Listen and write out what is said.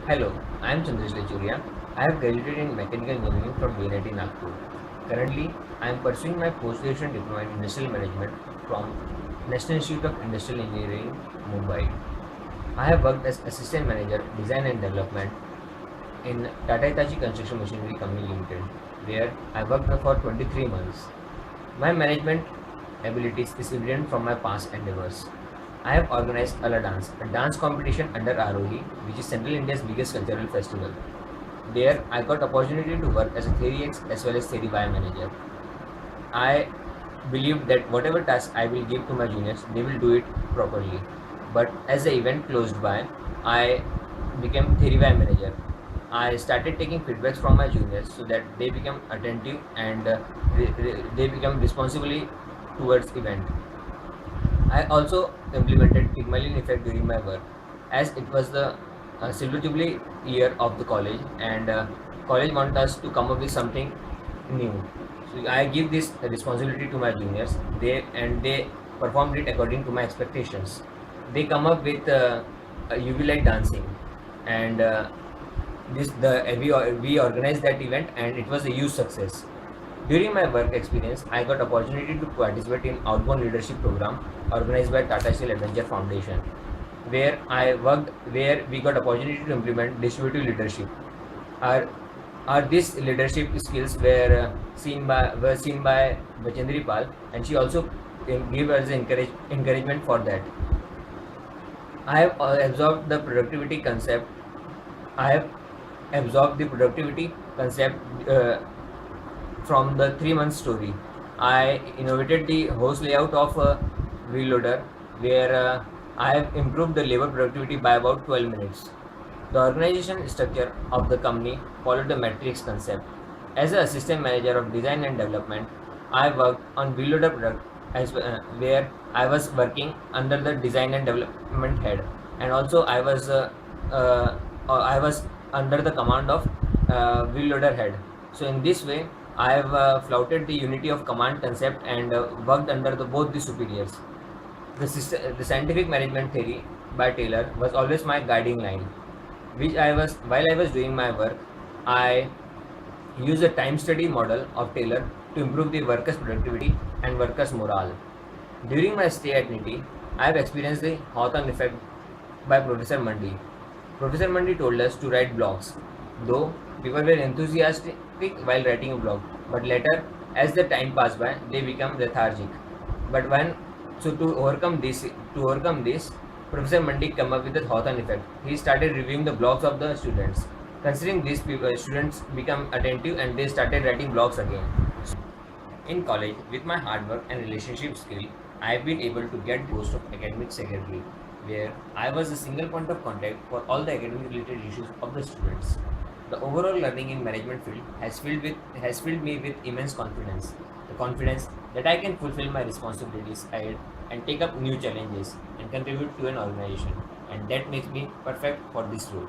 Hello, I am Chandresh Lechuria. I have graduated in Mechanical Engineering from VNIT Nagpur. Currently, I am pursuing my post-graduation diploma in Industrial Management from National Institute of Industrial Engineering, Mumbai. I have worked as Assistant Manager, Design and Development in Tata Hitachi Construction Machinery Company Limited, where I worked for 23 months. My management abilities is evident from my past endeavors. I have organized Ala Dance, a dance competition under ROE, which is Central India's biggest cultural festival. There, I got opportunity to work as a Theory X as well as Theory Y manager. I believed that whatever task I will give to my juniors, they will do it properly. But as the event closed by, I became Theory Y manager. I started taking feedbacks from my juniors so that they become attentive and they become responsibly towards event. I also implemented Pygmalion effect during my work, as it was the silver jubilee year of the college, and college wanted us to come up with something new. So I give this responsibility to my juniors. They performed it according to my expectations. They come up with UV light dancing, and we organized that event, and it was a huge success. During my work experience, I got opportunity to participate in Outbound Leadership Program organized by Tata Steel Adventure Foundation, where we got opportunity to implement distributive leadership. Our, our these leadership skills were seen by Bachendri Pal, and she also gave us encouragement for that. I have absorbed the productivity concept. I have absorbed the productivity concept from the 3 month story. I innovated the host layout of wheel loader, where I have improved the labor productivity by about 12 minutes. The organization structure of the company followed the matrix concept. As an assistant manager of design and development, I worked on wheel loader product where I was working under the design and development head, and also I was under the command of wheel loader head. So in this way, I have flouted the unity of command concept and worked under both the superiors. The scientific management theory by Taylor was always my guiding line, while I was doing my work, I used a time study model of Taylor to improve the workers' productivity and workers' morale. During my stay at NITI, I have experienced the Hawthorne effect by Professor Mandi. Professor Mandi told us to write blogs, though people were enthusiastic while writing a blog, but later, as the time passed by, they become lethargic. But when so to overcome this, Professor Mandi came up with the Hawthorne effect. He started reviewing the blogs of the students. Considering these people, students become attentive and they started writing blogs again. In college, with my hard work and relationship skill, I have been able to get the post of academic secretary, where I was the single point of contact for all the academic related issues of the students. The overall learning in management field has filled me with immense confidence. The confidence that I can fulfill my responsibilities ahead and take up new challenges and contribute to an organization, and that makes me perfect for this role.